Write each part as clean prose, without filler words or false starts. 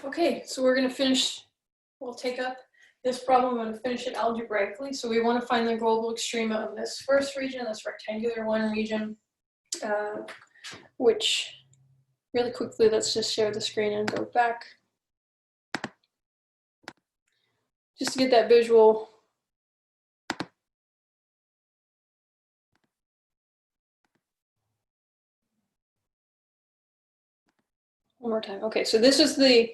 Okay, so we're going to finish, we'll take up this problem. I'm going to finish it algebraically. So we want to find the global extrema of this first region, this rectangular one region, which really quickly, let's just share the screen and go back. Just to get that visual. One more time. Okay, so this is the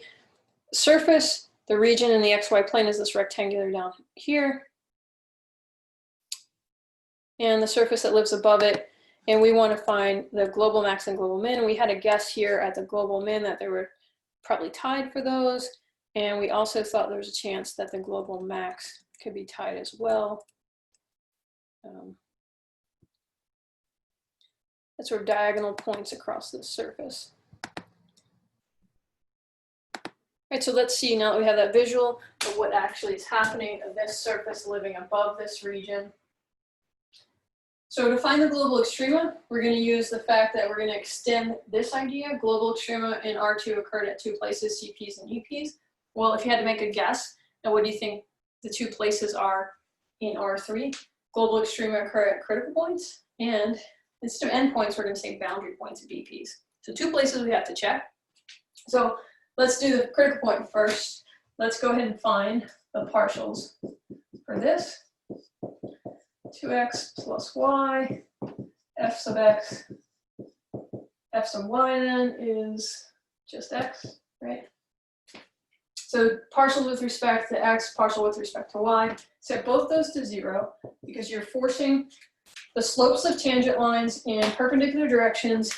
surface, the region in the XY plane is this rectangular down here. And the surface that lives above it. And we want to find the global max and global min. And we had a guess here at the global min that they were probably tied for those. And we also thought there was a chance that the global max could be tied as well. That's sort of diagonal points across the surface. All right, so let's see now that we have that visual of what actually is happening of this surface living above this region. So to find the global extrema, we're going to use the fact that we're going to extend this idea. Global extrema in R2 occurred at two places, CPs and EPs. Well, if you had to make a guess, now what do you think the two places are in R3? Global extrema occur at critical points, and instead of endpoints, we're going to say boundary points at BPs. So two places we have to check. So let's do the critical point first. Let's go ahead and find the partials for this. 2x plus y, f sub x, f sub y then is just x, right? So partial with respect to x, partial with respect to y. Set both those to 0 because you're forcing the slopes of tangent lines in perpendicular directions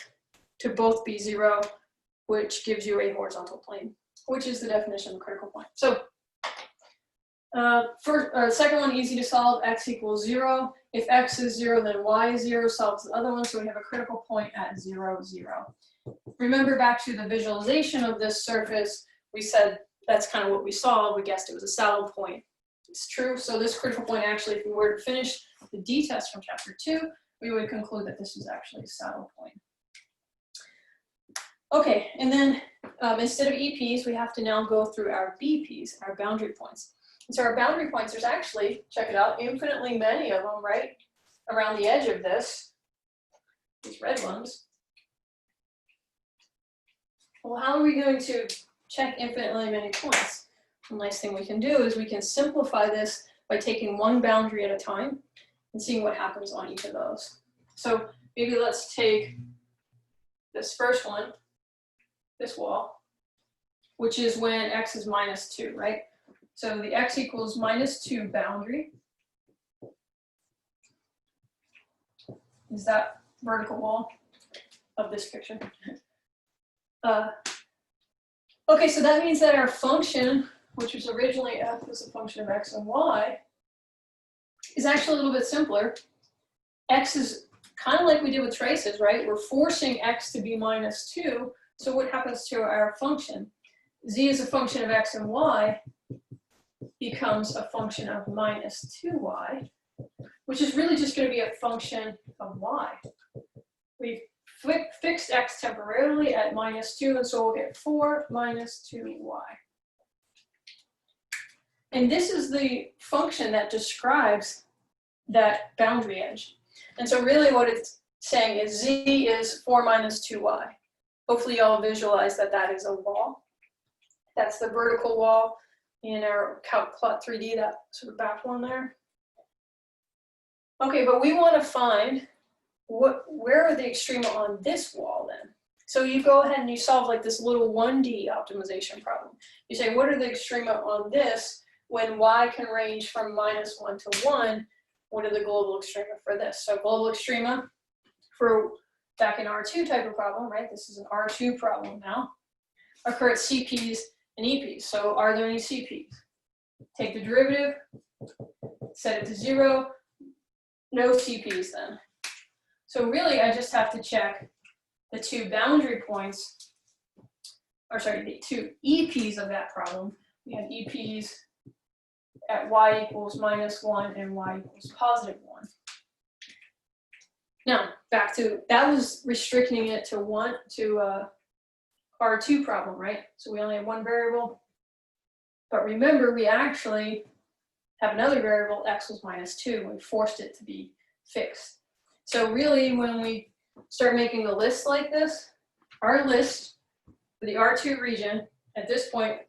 to both be 0, which gives you a horizontal plane, which is the definition of a critical point. So second one, easy to solve, x equals 0. If x is 0, then y is 0, solves the other one, so we have a critical point at 0, 0. Remember back to the visualization of this surface, we said that's kind of what we saw. We guessed it was a saddle point. It's true, so this critical point actually, if we were to finish the d-test from chapter 2, we would conclude that this is actually a saddle point. Okay, and then instead of EPs, we have to now go through our BPs, our boundary points. And so our boundary points, there's actually, check it out, infinitely many of them, right? Around the edge of this, these red ones. Well, how are we going to check infinitely many points? The nice thing we can do is we can simplify this by taking one boundary at a time and seeing what happens on each of those. So maybe let's take this first one, this wall, which is when x is -2, right? So the x equals -2 boundary is that vertical wall of this picture. Okay, so that means that our function, which was originally f as a function of x and y, is actually a little bit simpler. X is kind of like we did with traces, right? We're forcing x to be -2. So what happens to our function? Z is a function of x and y becomes a function of -2y, which is really just going to be a function of y. We've fixed x temporarily at -2, and so we'll get 4 minus 2y. And this is the function that describes that boundary edge. And so really what it's saying is z is 4 minus 2y. Hopefully y'all visualize that that is a wall. That's the vertical wall in our Calc Plot 3D, that sort of back one there. Okay, but we want to find where are the extrema on this wall then? So you go ahead and you solve like this little 1D optimization problem. You say, what are the extrema on this when y can range from -1 to 1? What are the global extrema for this? So global extrema for back in R2 type of problem, right? This is an R2 problem now. Occur at CPs and EPs. So are there any CPs? Take the derivative, set it to 0, no CPs then. So really I just have to check the two boundary points, or sorry, the two EPs of that problem. We have EPs at y equals -1 and y equals +1. Now, back to, that was restricting it to R2 problem, right? So we only have one variable. But remember, we actually have another variable, x was -2, and we forced it to be fixed. So really, when we start making a list like this, our list for the R2 region, at this point,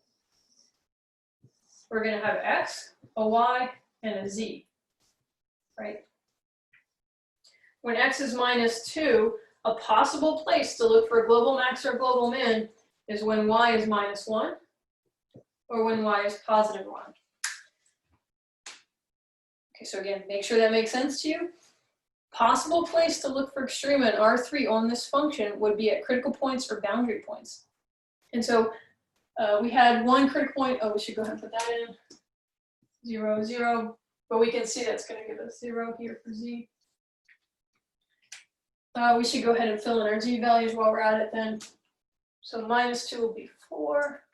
we're going to have x, a y, and a z, right? When x is -2, a possible place to look for a global max or a global min is when y is -1 or when y is +1. Okay, so again, make sure that makes sense to you. Possible place to look for extrema in R3 on this function would be at critical points or boundary points. And so we had one critical point. Oh, we should go ahead and put that in. 0, 0. But we can see that's going to give us 0 here for z. We should go ahead and fill in our z values while we're at it then. So -2 will be 4.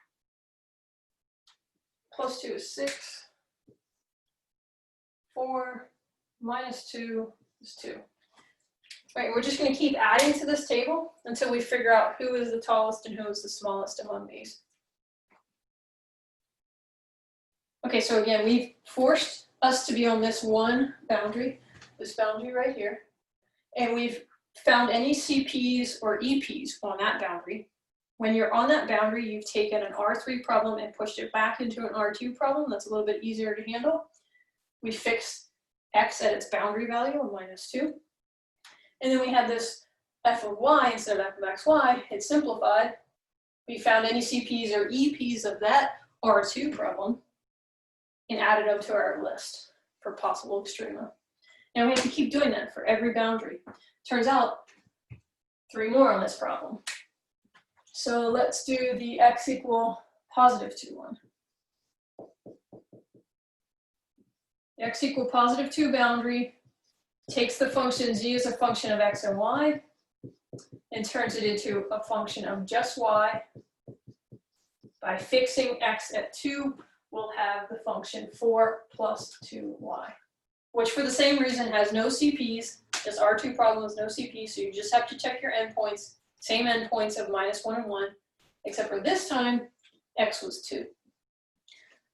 +2 is 6. 4 -2 is 2. Right, we're just going to keep adding to this table until we figure out who is the tallest and who is the smallest among these. Okay, so again, we've forced us to be on this one boundary, this boundary right here, and we've found any CPs or EPs on that boundary. When you're on that boundary, you've taken an R3 problem and pushed it back into an R2 problem. That's a little bit easier to handle. We fixed x at its boundary value of -2. And then we had this f of y instead of f of xy. It's simplified. We found any CPs or EPs of that R2 problem and added them to our list for possible extrema. And we have to keep doing that for every boundary. Turns out 3 more on this problem. So let's do the x equal +2 one. The x equal +2 boundary takes the function z as a function of x and y and turns it into a function of just y. By fixing x at 2, we'll have the function 4 + 2y, which for the same reason has no CPs. This R2 problem has no CPs, so you just have to check your endpoints, same endpoints of -1 and 1, except for this time, x was 2.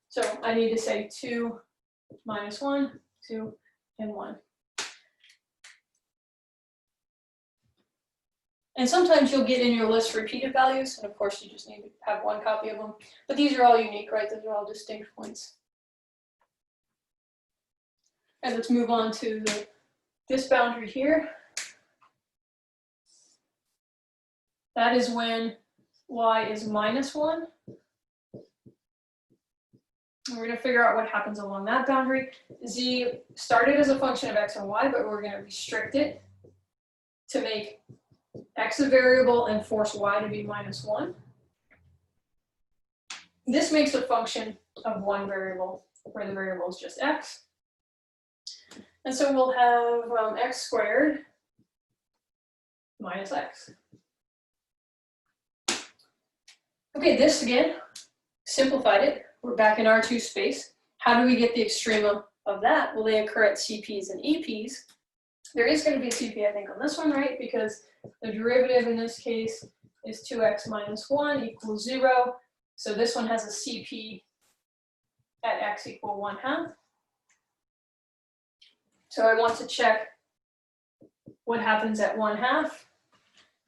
So I need to say 2 -1, 2, and 1. And sometimes you'll get in your list repeated values, and of course you just need to have one copy of them. But these are all unique, right? Those are all distinct points. And let's move on to this boundary here. That is when y is -1. And we're going to figure out what happens along that boundary. Z started as a function of x and y, but we're going to restrict it to make x a variable and force y to be -1. This makes a function of one variable where the variable is just x. And so we'll have x squared minus x. Okay, this again, simplified it. We're back in R2 space. How do we get the extrema of that? Well, they occur at CPs and EPs. There is going to be a CP, I think, on this one, right? Because the derivative in this case is 2x minus 1 equals 0. So this one has a CP at x equal 1/2. So I want to check what happens at 1/2.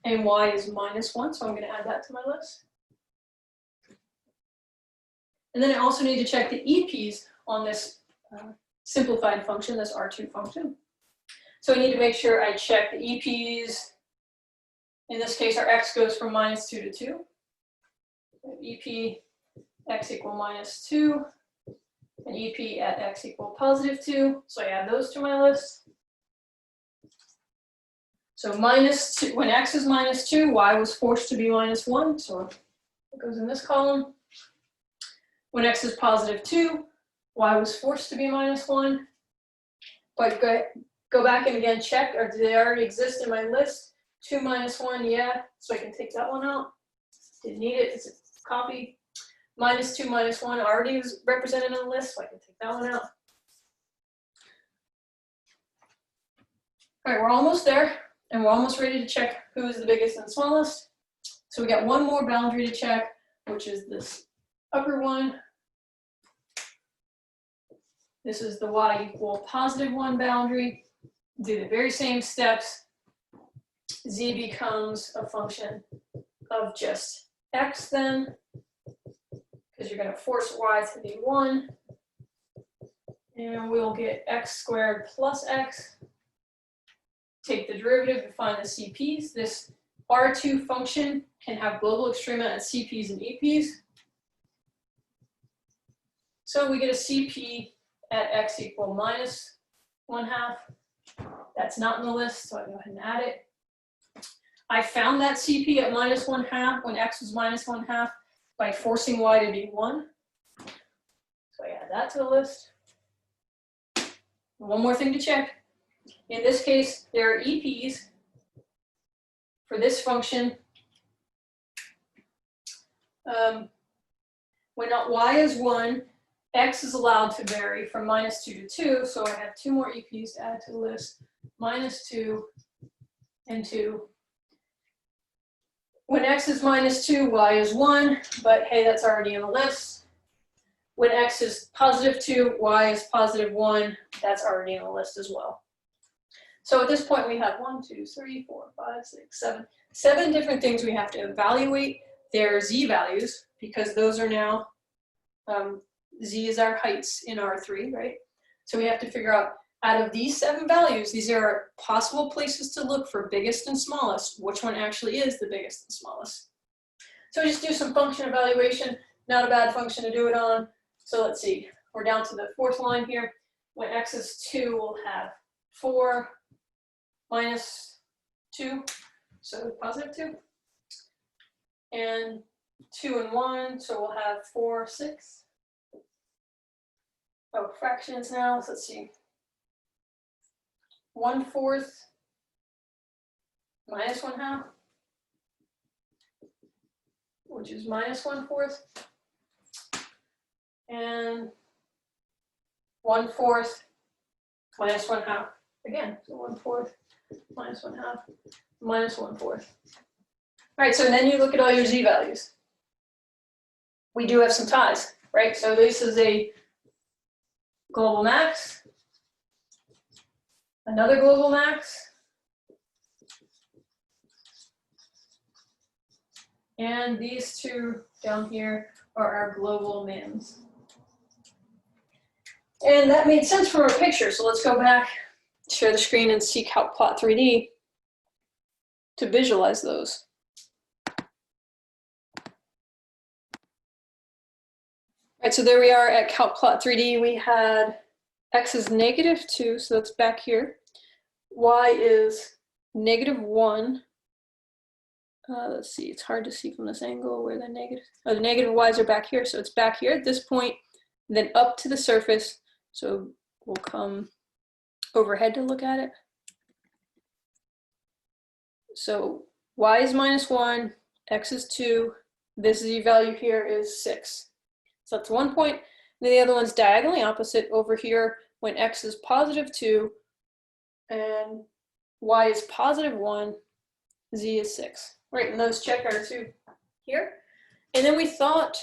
And y is -1, so I'm going to add that to my list. And then I also need to check the EPs on this simplified function, this R2 function. So I need to make sure I check the EPs. In this case, our x goes from -2 to 2. EP x equal -2, and EP at x equal +2. So I add those to my list. So -2, when x is -2, y was forced to be -1, so it goes in this column. When x is +2, y was forced to be -1. But go back and again check, or do they already exist in my list? 2 minus 1, yeah, so I can take that one out. Didn't need it, it's a copy. -2 minus 1 already was represented in the list, so I can take that one out. All right, we're almost there, and we're almost ready to check who is the biggest and smallest. So we got one more boundary to check, which is this upper one. This is the y equal +1 boundary. Do the very same steps. Z becomes a function of just x then, because you're going to force y to be 1. And we'll get x squared plus x. Take the derivative to find the CPs. This R2 function can have global extrema at CPs and EPs. So we get a CP at x equal -1/2. That's not in the list, so I go ahead and add it. I found that CP at -1/2 when x was -1/2 by forcing y to be 1. So I add that to the list. One more thing to check. In this case, there are EPs for this function. When y is 1, x is allowed to vary from -2 to 2, so I have 2 more EPs to add to the list, -2 and 2. When x is -2, y is 1, but hey, that's already in the list. When x is +2, y is +1, that's already in the list as well. So at this point we have 1, 2, 3, 4, 5, 6, 7 different things we have to evaluate their z values, because those are now, z is our heights in R3, right? So we have to figure out of these 7 values, these are possible places to look for biggest and smallest, which one actually is the biggest and smallest. So we just do some function evaluation, not a bad function to do it on. So let's see, we're down to the 4th line here. When x is 2, we'll have 4 -2, so +2. And 2 and 1, so we'll have 4, 6. Oh, fractions now, so let's see. 1/4 -1/2, which is -1/4. And 1/4 -1/2. Again, so 1/4 -1/2 -1/4. All right, so then you look at all your z values. We do have some ties, right? So this is a global max, another global max, and these 2 down here are our global mins. And that made sense from our picture, so let's go back, share the screen, and see Calc Plot 3D to visualize those. All right, so there we are at Calc Plot 3D. We had x is -2, so that's back here. Y is -1. Let's see, it's hard to see from this angle where the negative y's are back here. So it's back here at this point, then up to the surface. So we'll come overhead to look at it. So y is -1, x is 2. This z value here is 6. So that's one point. And then the other one's diagonally opposite over here when x is +2 and y is +1, z is 6. Right, and those check our 2 here. And then we thought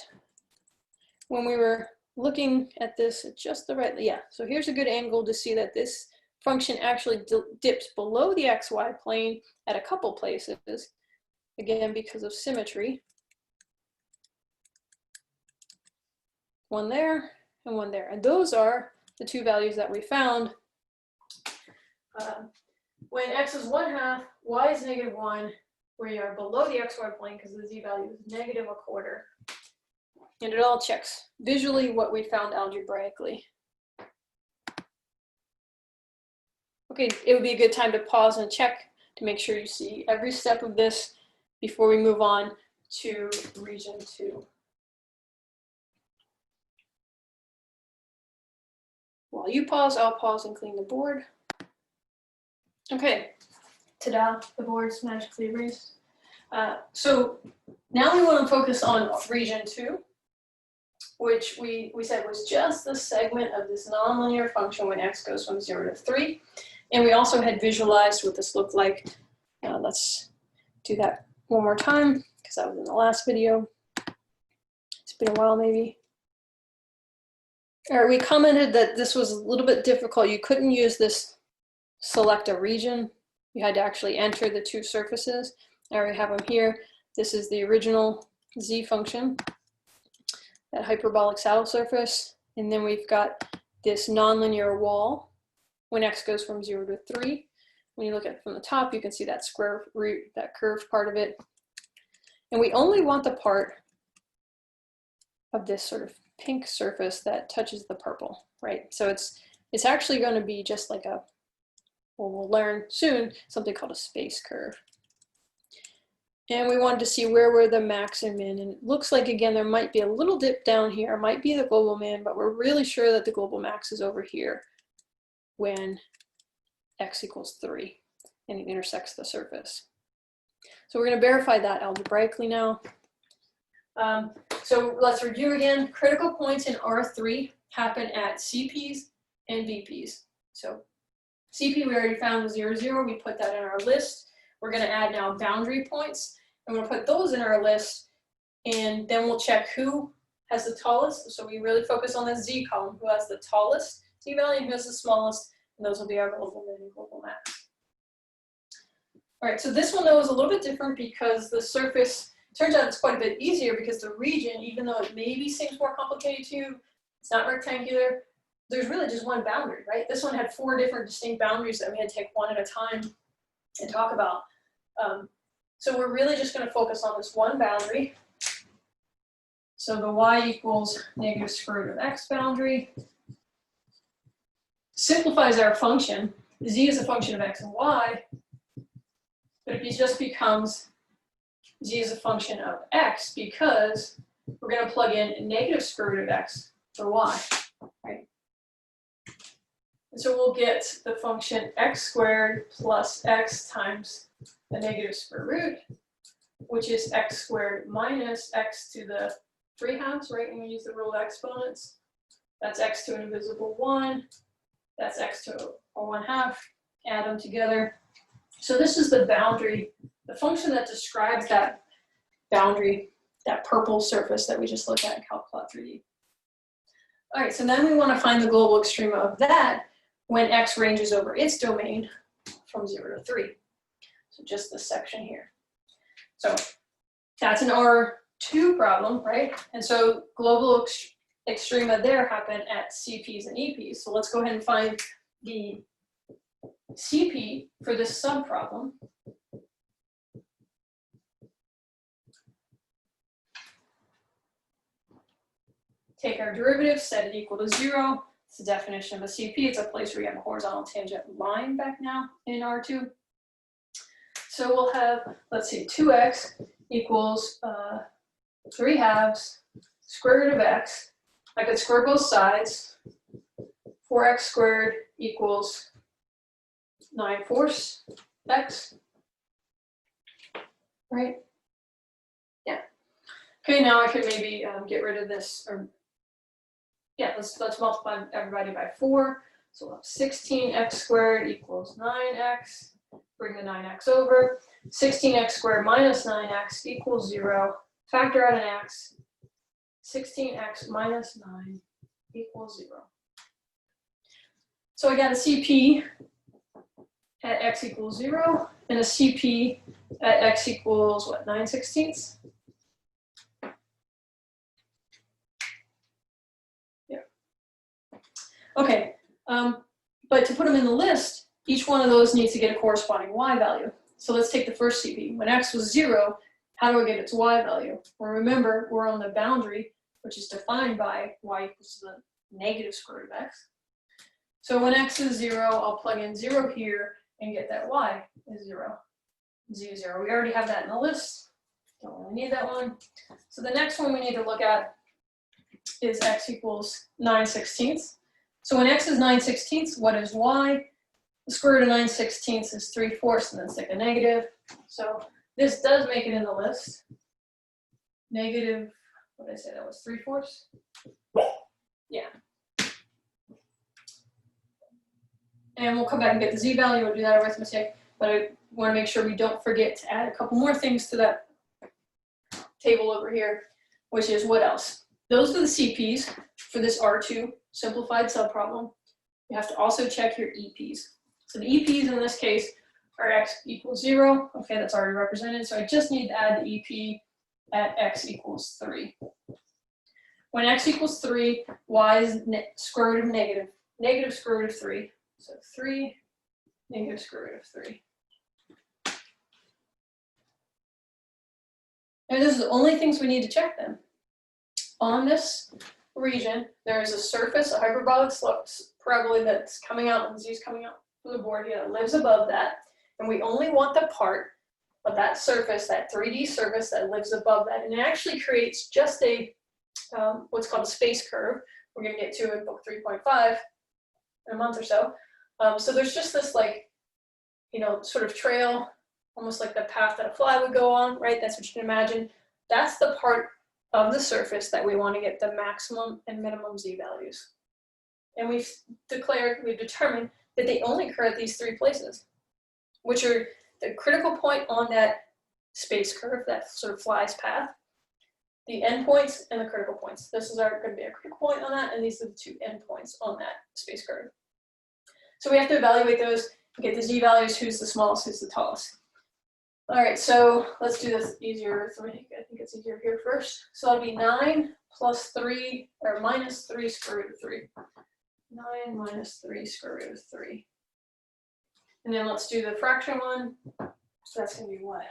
when we were looking at this at just the right, yeah, so here's a good angle to see that this function actually dips below the xy plane at a couple places, again, because of symmetry. One there and one there. And those are the 2 values that we found. When x is 1/2, y is -1, we are below the xy plane because the z value is -1/4. And it all checks visually what we found algebraically. Okay, it would be a good time to pause and check to make sure you see every step of this before we move on to region 2. While you pause, I'll pause and clean the board. Okay, ta-da, the board's magically erased. So now we want to focus on region 2, which we said was just the segment of this nonlinear function when x goes from 0 to 3. And we also had visualized what this looked like. Let's do that one more time. because that was in the last video. It's been a while maybe. All right, we commented that this was a little bit difficult. You couldn't use this select a region. You had to actually enter the two surfaces. I already have them here. This is the original z function, that hyperbolic saddle surface. And then we've got this nonlinear wall when x goes from 0 to 3. When you look at it from the top, you can see that square root, that curved part of it. And we only want the part of this sort of pink surface that touches the purple, right? So it's actually going to be just like a, well, we'll learn soon, something called a space curve. And we wanted to see where were the max and min. And it looks like, again, there might be a little dip down here. It might be the global min, but we're really sure that the global max is over here when x equals 3 and it intersects the surface. So we're going to verify that algebraically now. So let's review again. Critical points in R3 happen at CPs and VPs. So CP we already found was 0, 0. We put that in our list. We're going to add now boundary points. And we're going to put those in our list. And then we'll check who has the tallest. So we really focus on the Z column, who has the tallest Z value and who has the smallest. And those will be our global min and global max. All right, so this one though is a little bit different because the surface, turns out it's quite a bit easier because the region, even though it maybe seems more complicated to you, it's not rectangular. There's really just one boundary, right? This one had 4 different distinct boundaries that we had to take one at a time and talk about. So we're really just going to focus on this one boundary. So the y equals negative square root of x boundary simplifies our function. Z is a function of x and y, but it just becomes z is a function of x because we're going to plug in negative square root of x for y, right? And so we'll get the function x squared plus x times the negative square root, which is x squared minus x to the 3/2, right? When we use the rule of exponents. That's x to an invisible 1. That's x to a 1/2. Add them together. So this is the boundary, the function that describes that boundary, that purple surface that we just looked at in Calc-Plot3D. All right, so then we want to find the global extrema of that when x ranges over its domain from 0 to 3. So just this section here. So that's an R2 problem, right? And so global extrema there happen at CPs and EPs. So let's go ahead and find the CP for this subproblem. Take our derivative, set it equal to 0. It's the definition of a CP. It's a place where you have a horizontal tangent line back now in R2. So we'll have, let's see, 2x equals 3/2 square root of x. I could square both sides. 4x squared equals 9/4 x. Right? Yeah. Okay, now I could maybe get rid of this, or yeah, let's multiply everybody by 4. So we'll have 16x squared equals 9x. Bring the 9x over. 16x squared minus 9x equals 0. Factor out an x. 16x minus 9 equals 0. So I got a CP at x equals 0 and a CP at x equals what, 9/16? Yeah. Okay, but to put them in the list, each one of those needs to get a corresponding y value. So let's take the first CP. When x was 0, how do I get its y value? Well, remember, we're on the boundary, which is defined by y equals to the negative square root of x. So when x is 0, I'll plug in 0 here and get that y is 0. Z is 0. We already have that in the list. Don't really need that one. So the next one we need to look at is x equals 9/16. So when x is 9/16, what is y? The square root of 9/16 is 3/4, and then stick a negative. So this does make it in the list. Negative, what did I say, that was 3/4? Yeah. And we'll come back and get the z value, we'll do that arithmetic, but I want to make sure we don't forget to add a couple more things to that table over here, which is what else? Those are the CPs for this R2 simplified subproblem. You have to also check your EPs. So the EPs in this case are x equals 0. Okay, that's already represented. So I just need to add the EP at x equals 3. When x equals 3, y is square root of negative. Negative square root of 3. So 3, negative square root of 3. And those are the only things we need to check then. On this region, there is a surface, a hyperbolic slope parabola that's coming out, and the z is coming out from the board here that lives above that. And we only want the part of that surface, that 3D surface that lives above that. And it actually creates just a, what's called a space curve. We're going to get to in book 3.5 in a month or so. So there's just this like, you know, sort of trail, almost like the path that a fly would go on, right? That's what you can imagine. That's the part of the surface that we want to get the maximum and minimum z values. And we've determined that they only occur at these 3 places, which are the critical point on that space curve, that sort of fly's path, the endpoints and the critical points. This is going to be a critical point on that, and these are the 2 endpoints on that space curve. So we have to evaluate those and get the z values, who's the smallest, who's the tallest. All right, so let's do this easier. So I think it's easier here first. So that'll be 9 plus 3, or minus 3 square root of 3. 9 minus 3 square root of 3. And then let's do the fraction one. So that's going to be what?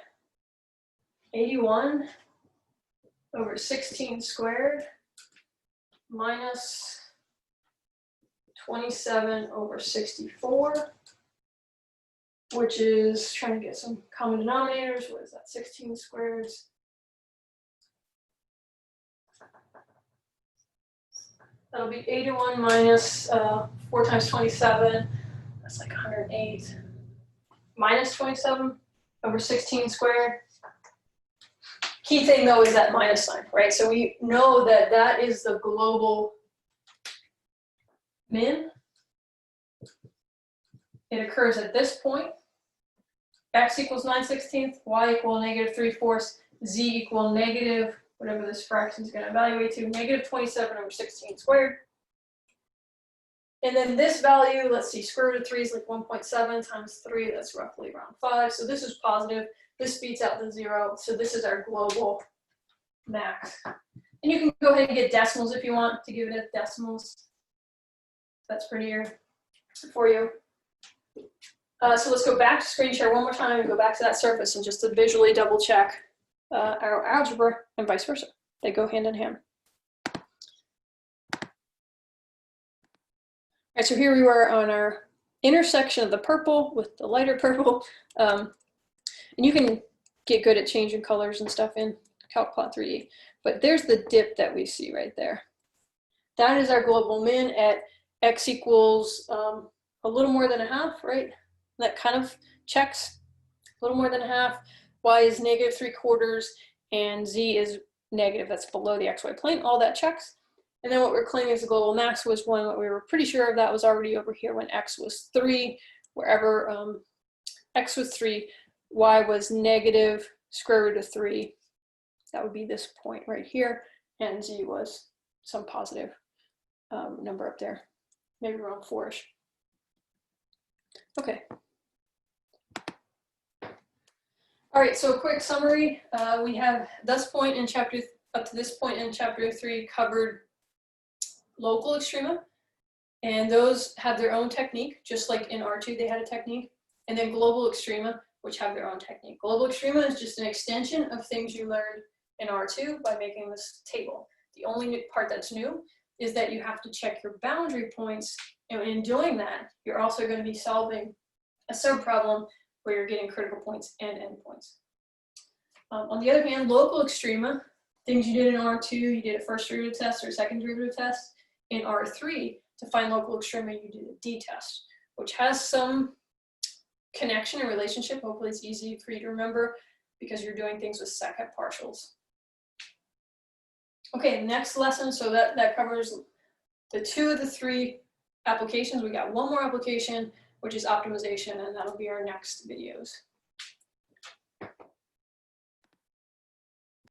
81 over 16 squared minus 27 over 64. Which is trying to get some common denominators. What is that? 16 squareds. That'll be 81 minus 4 times 27. That's like 108. Minus 27 over 16 squared. Key thing though is that minus sign, right? So we know that that is the global min. It occurs at this point. X equals 9/16, y equal negative 3/4, z equal negative, whatever this fraction is going to evaluate to, negative 27 over 16 squared. And then this value, let's see, square root of 3 is like 1.7 times 3, that's roughly around 5. So this is positive. This beats out the 0. So this is our global max. And you can go ahead and get decimals if you want to give it a decimals. That's prettier for you. So let's go back to screen share one more time and go back to that surface and just to visually double check our algebra and vice versa. They go hand in hand. All right, so here we were on our intersection of the purple with the lighter purple. And you can get good at changing colors and stuff in CalcPlot 3D. But there's the dip that we see right there. That is our global min at x equals a little more than a half, right? That kind of checks a little more than a half. Y is negative 3/4 and z is negative. That's below the xy plane. All that checks. And then what we're claiming as the global max was one that we were pretty sure of that was already over here when x was 3. Wherever x was 3, y was negative square root of 3. That would be this point right here. And z was some positive number up there, maybe around 4-ish. Okay. All right, so a quick summary. We have this point in chapter, up to this point in chapter 3 covered local extrema, and those have their own technique, just like in R2 they had a technique, and then global extrema, which have their own technique. Global extrema is just an extension of things you learned in R2 by making this table. The only part that's new is that you have to check your boundary points, and in doing that, you're also going to be solving a subproblem where you're getting critical points and endpoints. On the other hand, local extrema, things you did in R2, you did a first derivative test or a second derivative test. In R3, to find local extrema, you did a d-test, which has some connection and relationship. Hopefully it's easy for you to remember because you're doing things with second partials. Okay, next lesson, so that covers the 2 of the 3 applications. We got one more application, which is optimization, and that'll be our next videos.